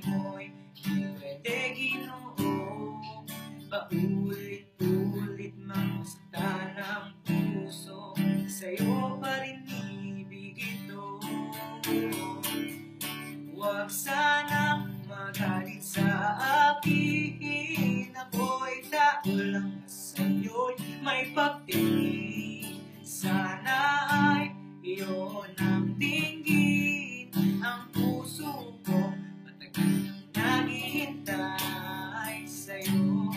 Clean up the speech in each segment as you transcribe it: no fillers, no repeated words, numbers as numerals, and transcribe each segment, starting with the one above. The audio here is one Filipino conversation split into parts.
mo'y di pwede ginoo. Paulit-ulit masaktan ang puso, sa'yo pa rin ibig ito. Huwag sanang magalit sa akin, ako'y tao lang na sa'yo'y may pagtingin. Sana ay iyon ang dinggin, ang puso ko matagal nang naghihintay sa'yo.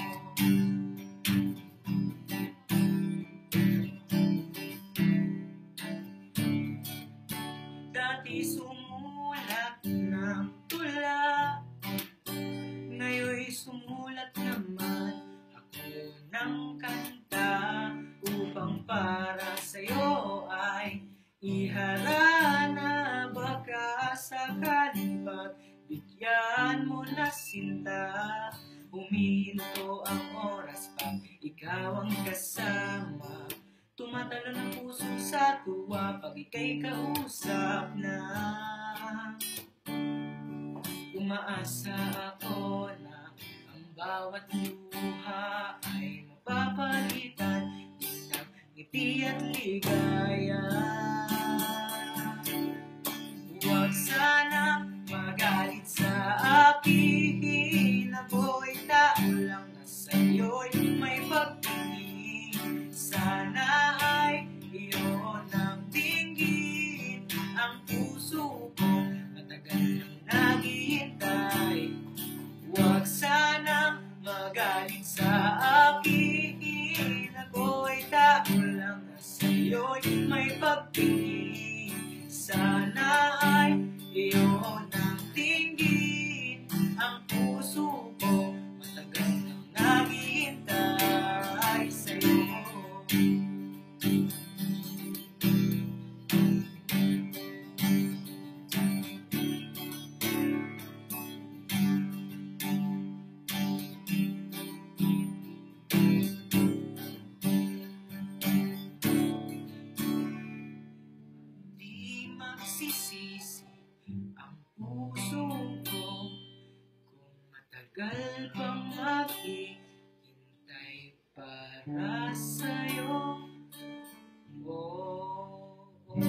Dati sumulat ng tula, ngayon'y sumulat naman ako ng kanta, upang para sa'yo ay iharana. Baka sakaling pagbigyan mo na sinta, humihinto ang oras pag ikaw ang kasama. Tumatalo ng puso sa tuwa pag ika'y kausap na. Umaasa ako na ang bawat luha ay mapapalitan ng ngiti at ligaya. Huwag sanang magalit sa akin, ako'y tao lang na sa'yo'y may pagtingin. Sana ay iyon ang dinggin, ang puso ko matagal nang naghihintay. Huwag sanang magalit sa akin, ako'y tao lang na sa'yo'y may pagtingin. Sana ay iyon ang dinggin, ang puso ko matagal nang naghihintay sa'yo. Di magsisisi ang puso ko kung matagal pang maghihintay para sa'yo. Oh, oh.